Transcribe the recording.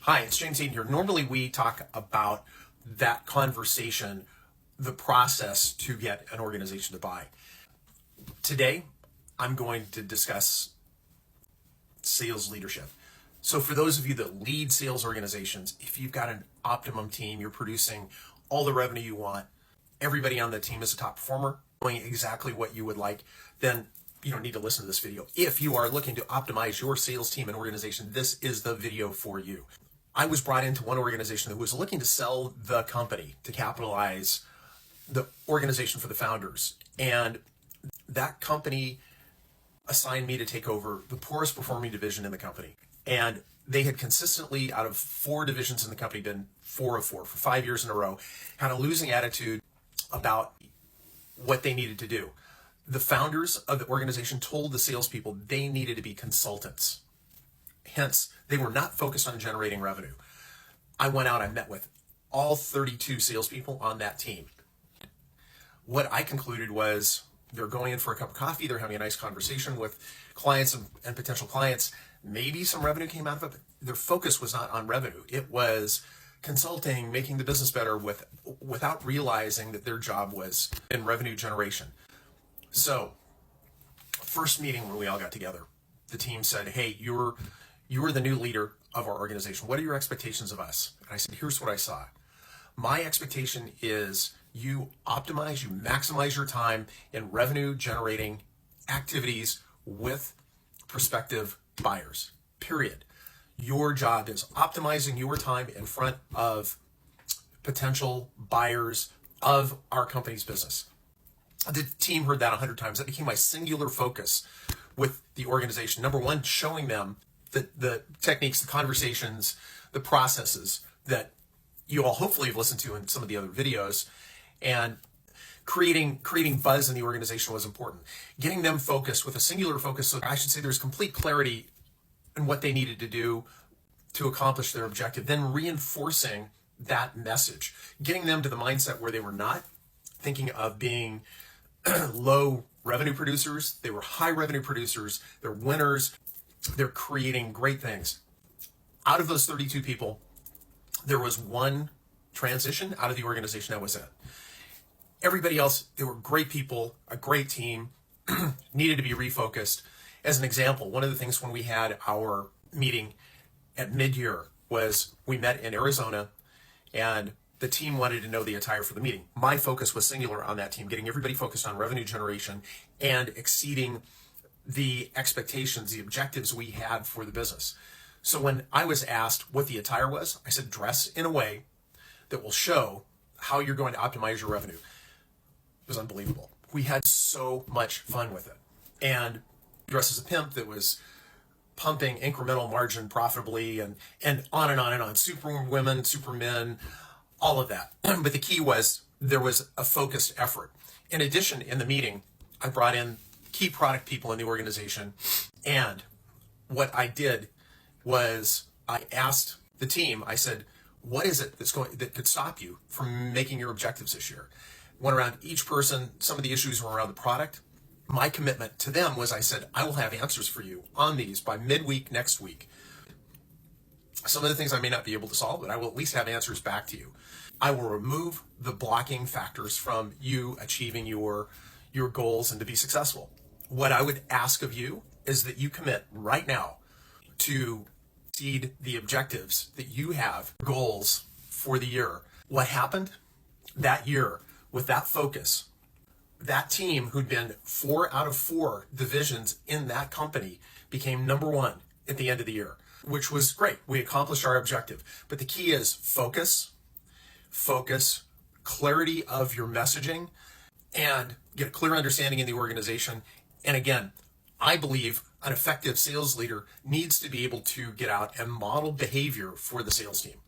Hi, it's James Hayden here. Normally we talk about that conversation, the process to get an organization to buy. Today, I'm going to discuss sales leadership. So for those of you that lead sales organizations, if you've got an optimum team, you're producing all the revenue you want, everybody on the team is a top performer, doing exactly what you would like, then you don't need to listen to this video. If you are looking to optimize your sales team and organization, this is the video for you. I was brought into one organization that was looking to sell the company to capitalize the organization for the founders. And that company assigned me to take over the poorest performing division in the company. And they had consistently, out of 4 divisions in the company, been 4 of 4 for 5 years in a row, had a losing attitude about what they needed to do. The founders of the organization told the salespeople they needed to be consultants. Hence, they were not focused on generating revenue. I went out, I met with all 32 salespeople on that team. What I concluded was they're going in for a cup of coffee, they're having a nice conversation with clients and potential clients. Maybe some revenue came out of it, but their focus was not on revenue. It was consulting, making the business better without realizing that their job was in revenue generation. So, first meeting when we all got together, the team said, hey, you're the new leader of our organization. What are your expectations of us? And I said, here's what I saw. My expectation is you optimize, you maximize your time in revenue generating activities with prospective buyers, period. Your job is optimizing your time in front of potential buyers of our company's business. The team heard that 100 times. That became my singular focus with the organization. Number one, showing them the techniques, the conversations, the processes that you all hopefully have listened to in some of the other videos, and creating buzz in the organization was important. Getting them focused with a singular focus, so I should say there's complete clarity in what they needed to do to accomplish their objective, then reinforcing that message, getting them to the mindset where they were not thinking of being low revenue producers. They were high revenue producers. They're winners. They're creating great things. Out of those 32 people, there was one transition out of the organization. That was it. Everybody else, they were great people, a great team, needed to be refocused. As an example, one of the things when we had our meeting at mid-year was we met in Arizona, and the team wanted to know the attire for the meeting. My focus was singular on that team, getting everybody focused on revenue generation and exceeding the expectations, the objectives we had for the business. So when I was asked what the attire was, I said, dress in a way that will show how you're going to optimize your revenue. It was unbelievable. We had so much fun with it. And dress as a pimp that was pumping incremental margin profitably and on and on and on. Super women, super men, all of that. But the key was there was a focused effort. In addition, in the meeting, I brought in key product people in the organization. And what I did was I asked the team, I said, what is it that could stop you from making your objectives this year? Went around each person, some of the issues were around the product. My commitment to them was I said, I will have answers for you on these by midweek next week. Some of the things I may not be able to solve, but I will at least have answers back to you. I will remove the blocking factors from you achieving your goals and to be successful. What I would ask of you is that you commit right now to exceed the objectives that you have, goals for the year. What happened that year with that focus? That team who'd been 4 out of 4 divisions in that company became number 1 at the end of the year, which was great. We accomplished our objective. But the key is focus, clarity of your messaging, and get a clear understanding in the organization. And again, I believe an effective sales leader needs to be able to get out and model behavior for the sales team.